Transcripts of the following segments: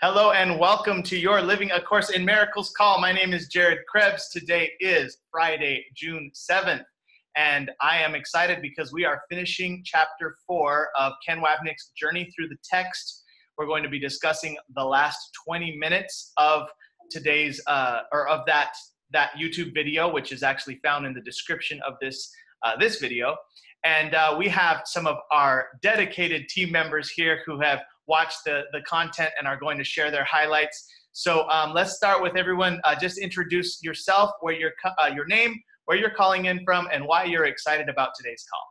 Hello and welcome to your Living A Course in Miracles call. My name is Jared Krebs. Today is Friday, June 7th, and I am excited because we are finishing chapter 4 of Ken Wapnick's Journey Through the Text. We're going to be discussing the last 20 minutes of today's, of that YouTube video, which is actually found in the description of this video. And we have some of our dedicated team members here who have watched the content and are going to share their highlights. So let's start with everyone. Just introduce yourself, where your name, where you're calling in from, and why you're excited about today's call.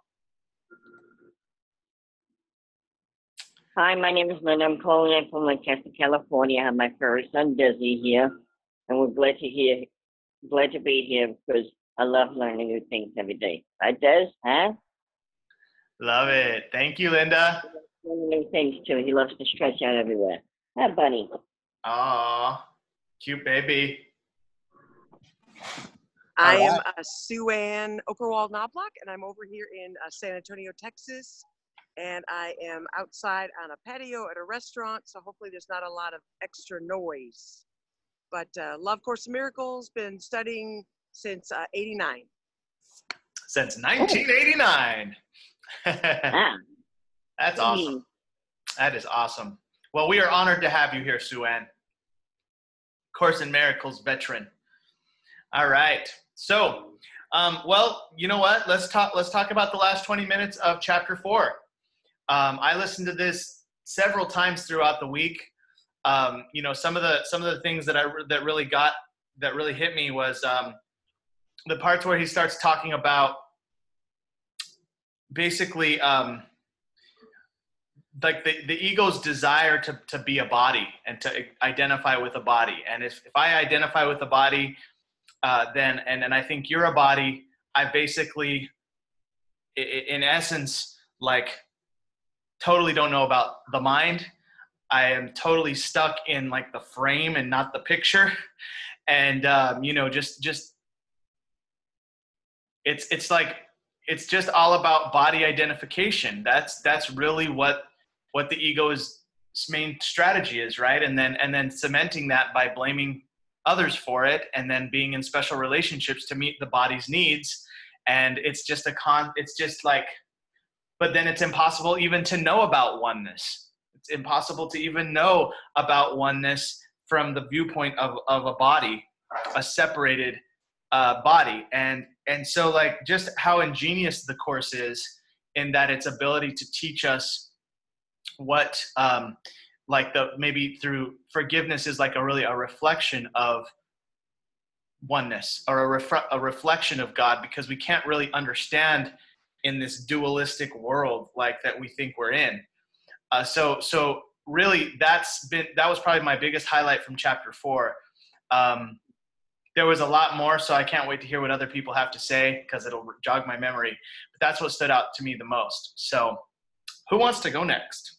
Hi, my name is Linda. I'm calling in from Lancaster, California. I have my furry son, Desi, here, and we're glad to be here because I love learning new things every day. Right, Des? Huh? Love it. Thank you, Linda. Learning new things, too. He loves to stretch out everywhere. Hi, Bunny. Aw, cute baby. I am Sue Ann Okerwald Knobloch, and I'm over here in San Antonio, Texas. And I am outside on a patio at a restaurant, so hopefully there's not a lot of extra noise. But love Course in Miracles, been studying since '89. Since 1989. That's awesome. That is awesome. Well, we are honored to have you here, Sue Ann. Course in Miracles veteran. All right. So, well, you know what? Let's talk about the last 20 minutes of chapter 4. I listened to this several times throughout the week. You know, some of the things that really hit me was the parts where he starts talking about basically like the ego's desire to be a body and to identify with a body. And if I identify with a body, then and I think you're a body, I basically, in essence, like totally don't know about the mind. I am totally stuck in like the frame and not the picture. And you know, just it's like it's just all about body identification. That's really what the ego's main strategy is, right? And then cementing that by blaming others for it, and then being in special relationships to meet the body's needs. And it's just but then it's impossible even to know about oneness. It's impossible to even know about oneness from the viewpoint of a body, a separated body. And so like just how ingenious the Course is in that its ability to teach us what maybe through forgiveness is like a reflection of oneness, or a reflection of God, because we can't really understand in this dualistic world like that we think we're in. So really that was probably my biggest highlight from chapter 4. There was a lot more, so I can't wait to hear what other people have to say because it'll jog my memory. But that's what stood out to me the most. So who wants to go next?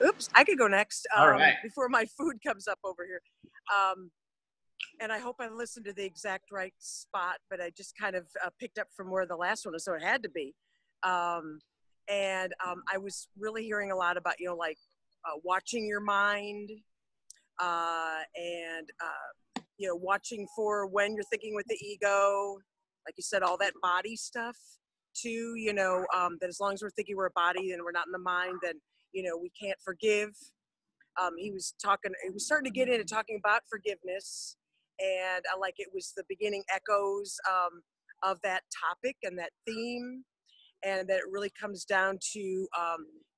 Oops, I could go next. All right. Before my food comes up over here. And I hope I listened to the exact right spot, but I just kind of picked up from where the last one was, so it had to be. I was really hearing a lot about, watching your mind, watching for when you're thinking with the ego, like you said, all that body stuff too, that as long as we're thinking we're a body and we're not in the mind, then, we can't forgive. He was starting to get into talking about forgiveness, and it was the beginning echoes of that topic and that theme, and that it really comes down to,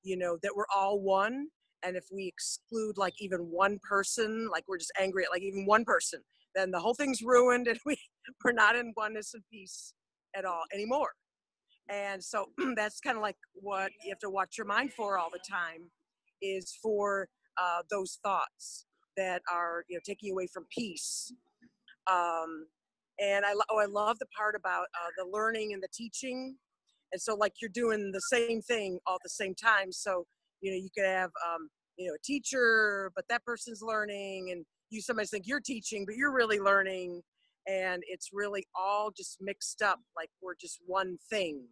that we're all one. And if we exclude like even one person, like we're just angry at like even one person, then the whole thing's ruined, and we're not in oneness and peace at all anymore. And so that's kind of like what you have to watch your mind for all the time, is for those thoughts that are taking you away from peace. And I love the part about the learning and the teaching. And so like you're doing the same thing all at the same time. So you could have a teacher, but that person's learning, and you sometimes think you're teaching, but you're really learning. And it's really all just mixed up, like we're just one thing.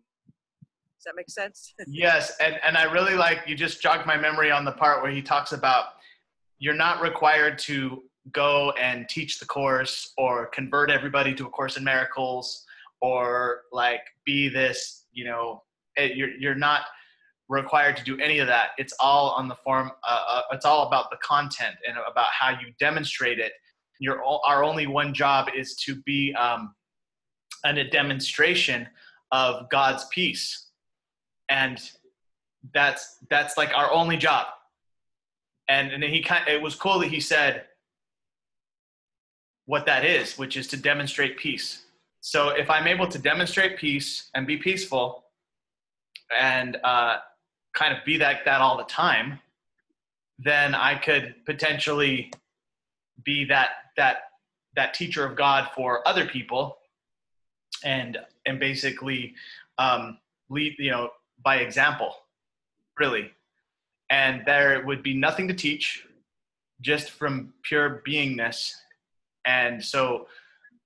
that make sense? Yes, and I really like, you just jogged my memory on the part where he talks about you're not required to go and teach the course or convert everybody to A Course in Miracles or like be this, you're not required to do any of that. It's all on the form. It's all about the content and about how you demonstrate it. Our only one job is to be a demonstration of God's peace, and that's like our only job. And then it was cool that he said what that is, which is to demonstrate peace. So if I'm able to demonstrate peace and be peaceful and kind of be like that all the time, then I could potentially be that teacher of God for other people, and basically lead, by example, really. And there would be nothing to teach, just from pure beingness. And so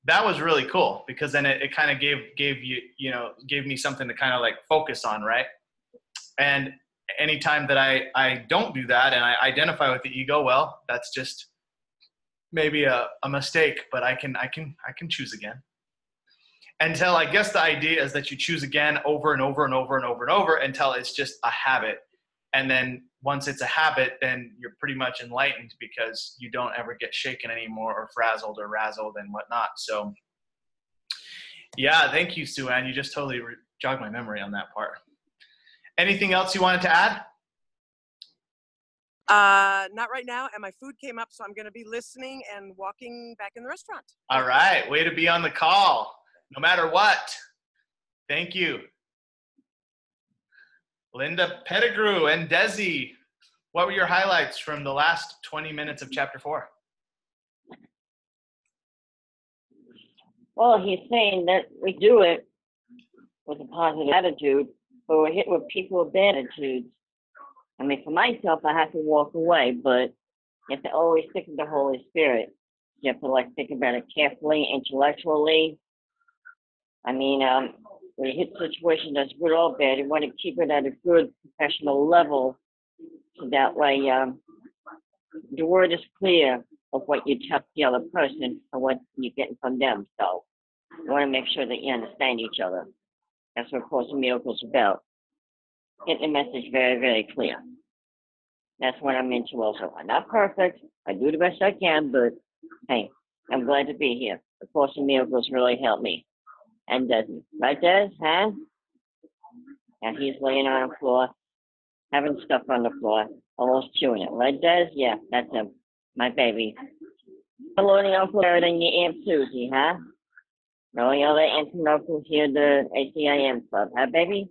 that was really cool, because then it kind of gave me something to kind of like focus on, right? And anytime that I don't do that and I identify with the ego, well, that's just maybe a mistake, but I can choose again. Until, I guess the idea is that you choose again over and over and over and over and over until it's just a habit. And then once it's a habit, then you're pretty much enlightened, because you don't ever get shaken anymore or frazzled or razzled and whatnot. So yeah, thank you, Sue Ann. You just totally jogged my memory on that part. Anything else you wanted to add? Not right now, and my food came up, so I'm going to be listening and walking back in the restaurant. All right, way to be on the call, no matter what. Thank you. Linda Pettigrew and Desi, what were your highlights from the last 20 minutes of chapter 4? Well, he's saying that we do it with a positive attitude, but we're hit with people with bad attitudes. I mean, for myself, I have to walk away, but you have to always stick with the Holy Spirit. You have to think about it carefully, intellectually. I mean, when you hit a situation that's good or bad, you want to keep it at a good professional level, so that way the word is clear of what you tell the other person and what you're getting from them. So you want to make sure that you understand each other. That's what Course in Miracles is about. Get the message very, very clear. That's what I'm into also. I'm not perfect. I do the best I can, but hey, I'm glad to be here. The Course in Miracles really helped me. And Des, right, Des? Huh? And he's laying on the floor, having stuff on the floor, almost chewing it. Right, Des? Yeah, that's him. My baby. Hello, the Uncle Jared and your Aunt Susie, huh? All the other aunts and uncles here at the ACIM club, huh, baby?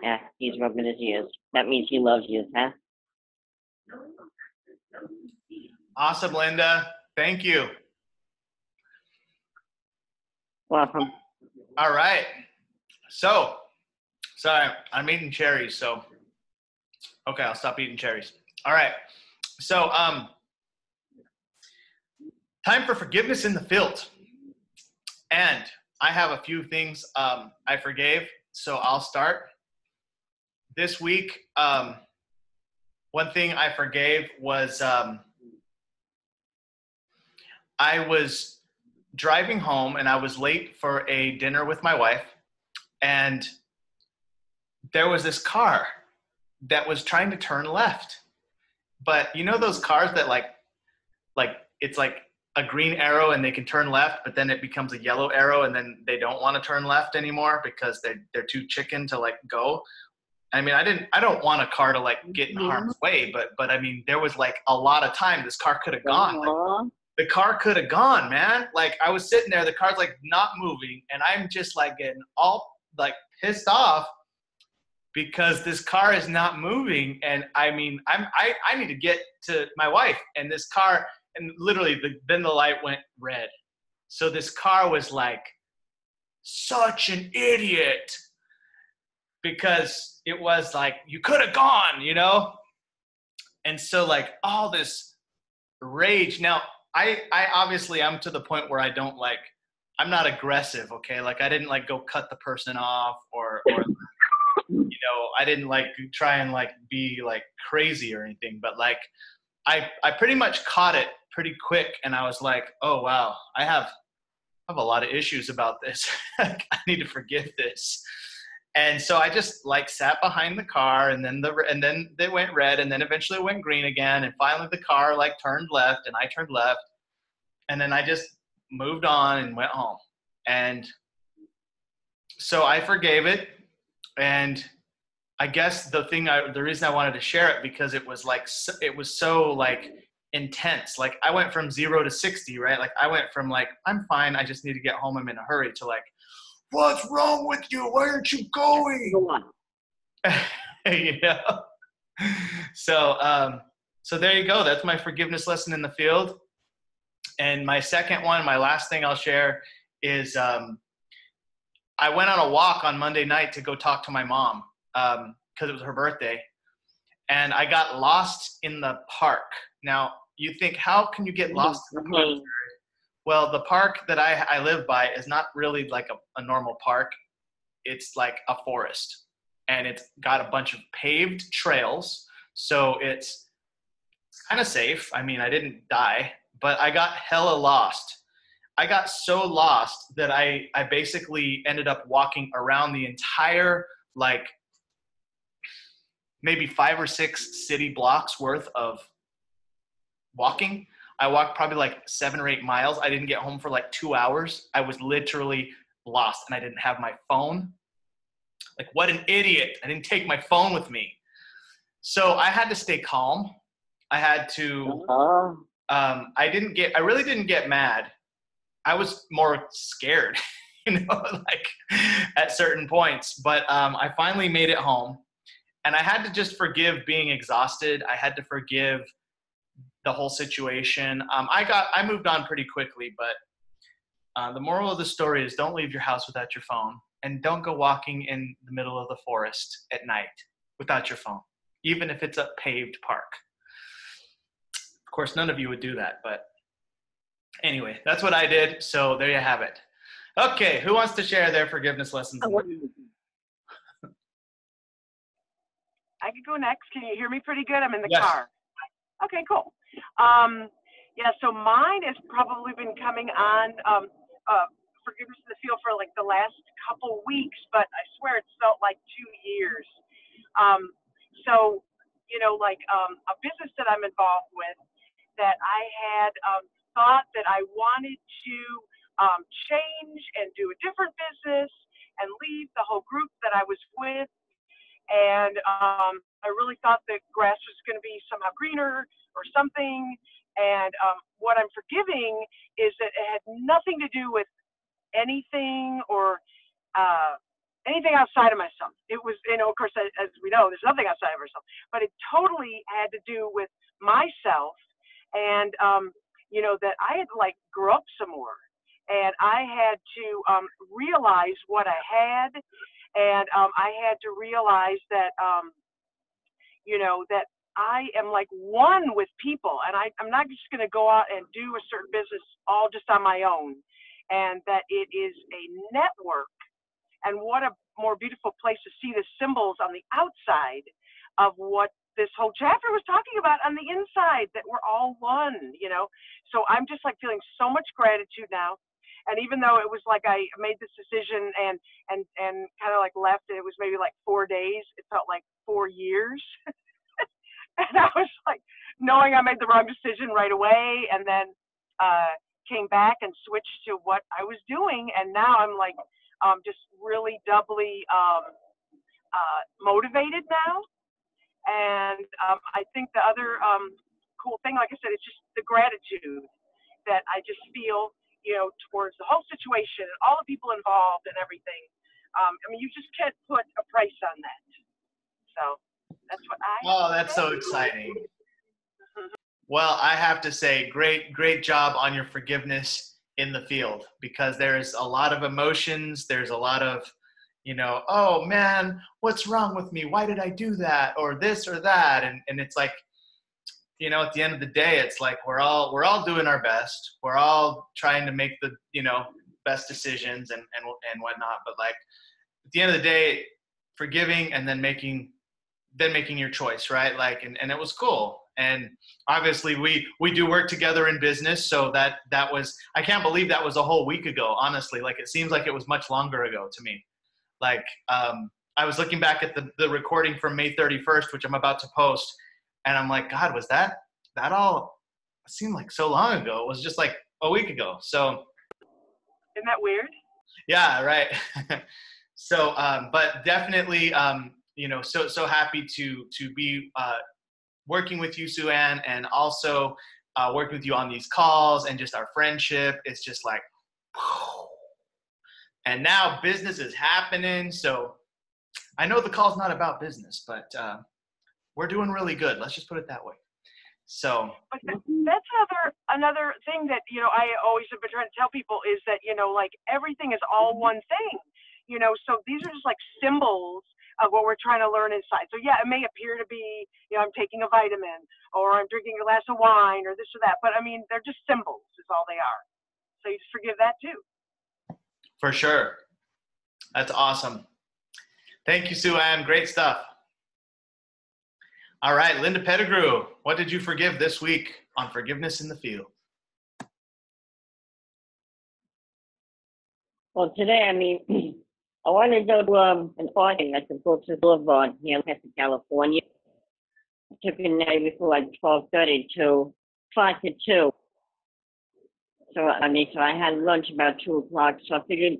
Yeah, he's rubbing his ears. That means he loves you, huh? Awesome, Linda. Thank you. Welcome. All right. So, sorry, I'm eating cherries, so, okay, I'll stop eating cherries. All right. So, time for forgiveness in the field. And I have a few things I forgave, so I'll start. This week, one thing I forgave was I was driving home and I was late for a dinner with my wife, and there was this car that was trying to turn left. But you know those cars that like it's like a green arrow and they can turn left, but then it becomes a yellow arrow and then they don't want to turn left anymore because they're too chicken to like go. I mean, I don't want a car to like get in harm's way, but I mean, there was like a lot of time this car could have gone. Like, the car could have gone, man. Like I was sitting there, the car's like not moving, and I'm just like getting all like pissed off because this car is not moving. And I mean, I need to get to my wife, and this car, and literally then the light went red. So this car was like such an idiot, because it was like, you could have gone, you know? And so like all this rage. Now, I obviously I'm to the point where I don't like, I'm not aggressive, okay? Like I didn't like go cut the person off or I didn't like try and like be like crazy or anything, but like I pretty much caught it pretty quick, and I was like, oh wow, I have a lot of issues about this. I need to forgive this. And so I just like sat behind the car, and then they went red, and then eventually it went green again, and finally the car like turned left, and I turned left, and then I just moved on and went home. And so I forgave it, and I guess the reason I wanted to share it, because it was so like intense. Like I went from 0 to 60, right? Like I went from like, I'm fine, I just need to get home, I'm in a hurry, to like, what's wrong with you? Why aren't you going? Go on. So there you go. That's my forgiveness lesson in the field. And my second one, my last thing I'll share is I went on a walk on Monday night to go talk to my mom because it was her birthday. And I got lost in the park. Now, you think, how can you get lost in the park? Well, the park that I live by is not really like a normal park. It's like a forest. And it's got a bunch of paved trails. So it's kind of safe. I mean, I didn't die, but I got hella lost. I got so lost that I basically ended up walking around the entire, like, maybe 5 or 6 city blocks worth of walking. I walked probably like 7 or 8 miles. I didn't get home for like 2 hours. I was literally lost, and I didn't have my phone. Like, what an idiot. I didn't take my phone with me. So I had to stay calm. I had to, I really didn't get mad. I was more scared, like at certain points, but I finally made it home, and I had to just forgive being exhausted. I had to forgive the whole situation. I moved on pretty quickly, but the moral of the story is don't leave your house without your phone, and don't go walking in the middle of the forest at night without your phone, even if it's a paved park. Of course, none of you would do that, but anyway, that's what I did. So there you have it. Okay, who wants to share their forgiveness lessons? I could go next. Can you hear me pretty good? I'm in the Yes. car. Okay, cool. Yeah, so mine has probably been coming on forgiveness in the field for like the last couple weeks, but I swear it's felt like 2 years. So, a business that I'm involved with that I had thought that I wanted to change and do a different business and leave the whole group that I was with. And I really thought the grass was going to be somehow greener or something. And what I'm forgiving is that it had nothing to do with anything or anything outside of myself. It was, of course, as we know, there's nothing outside of ourselves, but it totally had to do with myself. And, that I had like grew up some more, and I had to realize what I had. And I had to realize that, that I am like one with people, and I'm not just going to go out and do a certain business all just on my own, and that it is a network. And what a more beautiful place to see the symbols on the outside of what this whole chapter was talking about on the inside, that we're all one, So I'm just like feeling so much gratitude now. And even though it was like I made this decision and kind of like left, it was maybe like 4 days, it felt like 4 years. And I was like, knowing I made the wrong decision right away, and then came back and switched to what I was doing. And now I'm like just really doubly motivated now. And I think the other cool thing, like I said, it's just the gratitude that I just feel, towards the whole situation and all the people involved and everything. You just can't put a price on that. So that's what I. Oh, that's so exciting. Well, I have to say, great job on your forgiveness in the field, because there's a lot of emotions. There's a lot of, oh man, what's wrong with me? Why did I do that? Or this or that. And it's like, at the end of the day, it's like we're all doing our best. We're all trying to make the, best decisions and whatnot. But like at the end of the day, forgiving, and then making your choice, right? Like, and it was cool. And obviously we do work together in business. So that was, I can't believe that was a whole week ago, honestly. Like, it seems like it was much longer ago to me. Like, I was looking back at the recording from May 31st, which I'm about to post. And I'm like, God, was that all? It seemed like so long ago. It was just like a week ago. So. Isn't that weird? Yeah, right. So, but definitely, so happy to be working with you, Sue Ann, and also working with you on these calls, and just our friendship. It's just like, and now business is happening. So I know the call's not about business, but we're doing really good. Let's just put it that way. So. But that's another thing that, I always have been trying to tell people is that, like, everything is all one thing, so these are just like symbols of what we're trying to learn inside. So yeah, it may appear to be, I'm taking a vitamin, or I'm drinking a glass of wine, or this or that, but I mean, they're just symbols is all they are. So you just forgive that too. For sure. That's awesome. Thank you, Sue Ann. Great stuff. All right, Linda Pettigrew, what did you forgive this week on Forgiveness in the Field? Well, today, I want to go to an outing at the Brookside Boulevard here in Pasadena, California. I took a night before like 12:30 to 5 to 2. So I had lunch about 2 o'clock. So I figured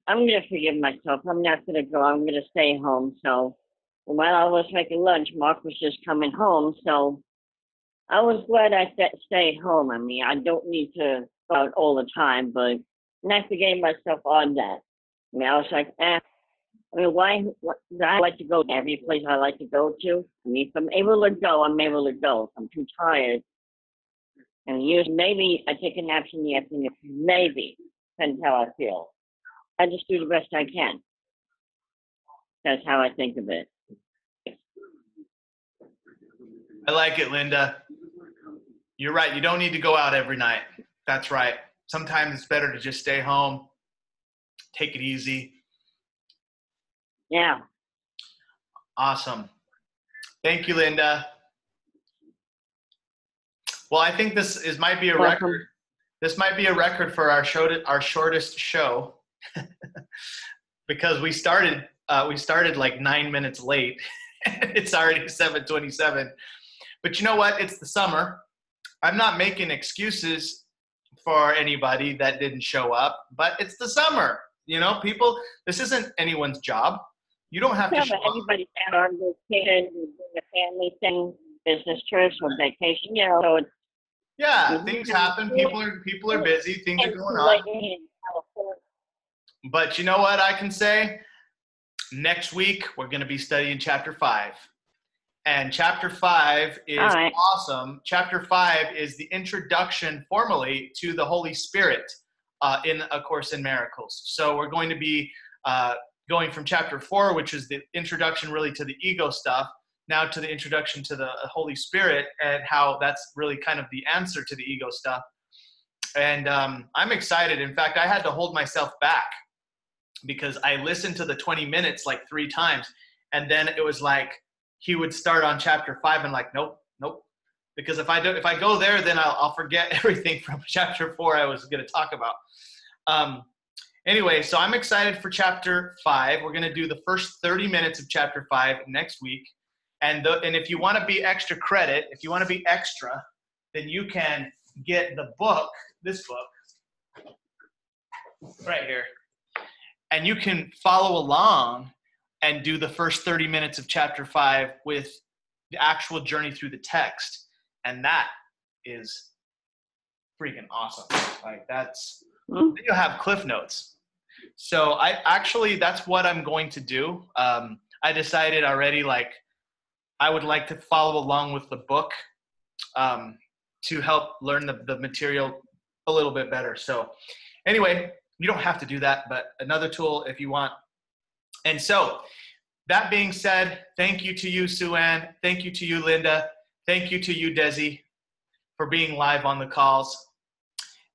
I'm going to forgive myself. I'm not going to go. I'm going to stay home. So while I was making lunch, Mark was just coming home. So I was glad I stayed home. I don't need to go out all the time, but I forgave myself on that. I was like, why? I like to go to every place I like to go to. If I'm able to go, I'm able to go. If I'm too tired, and maybe I take a nap in the afternoon. Maybe, depends how I feel. I just do the best I can. That's how I think of it. I like it, Linda. You're right. You don't need to go out every night. That's right. Sometimes it's better to just stay home, take it easy. Yeah. Awesome. Thank you, Linda. Well, I think this might be a record. This might be a record for our shortest show because we started like 9 minutes late. It's already 7:27. But you know what? It's the summer. I'm not making excuses for anybody that didn't show up, but it's the summer. People, this isn't anyone's job. You don't have to show up. Everybody's out on vacation, doing a family thing, business trips or vacation, so it's. Yeah, things happen. People are busy. Things are going on. But you know what I can say? Next week, we're going to be studying Chapter 5. And Chapter 5 is awesome. Chapter 5 is the introduction formally to the Holy Spirit in A Course in Miracles. So we're going to be going from Chapter 4, which is the introduction really to the ego stuff, now to the introduction to the Holy Spirit and how that's really kind of the answer to the ego stuff. And I'm excited. In fact, I had to hold myself back because I listened to the 20 minutes like 3 times. And then it was like, he would start on Chapter 5 and like, nope. Because if I go there, then I'll forget everything from Chapter 4 I was going to talk about. Anyway, so I'm excited for Chapter 5. We're going to do the first 30 minutes of Chapter 5 next week. And if you want to be extra credit, if you want to be extra, then you can get the book, this book, right here. And you can follow along and do the first 30 minutes of Chapter 5 with the actual journey through the text. And that is freaking awesome. Like then you'll have cliff notes. So that's what I'm going to do. I decided already, like, I would like to follow along with the book to help learn the material a little bit better. So anyway, you don't have to do that, but another tool if you want. And so that being said, thank you to you, Sue Ann. Thank you to you, Linda. Thank you to you, Desi, for being live on the calls.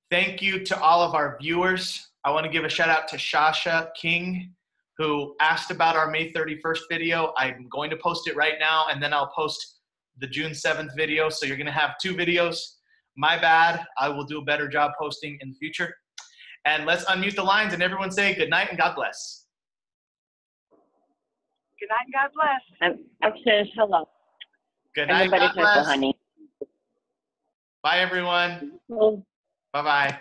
Thank you to all of our viewers. I want to give a shout out to Shasha King, who asked about our May 31st video. I'm going to post it right now, and then I'll post the June 7th video. So you're going to have 2 videos. My bad. I will do a better job posting in the future. And let's unmute the lines and everyone say good night and God bless. Good night and God bless. Upstairs, hello. Good night. Everybody God bless. honey. Bye, everyone. Well, Bye-bye.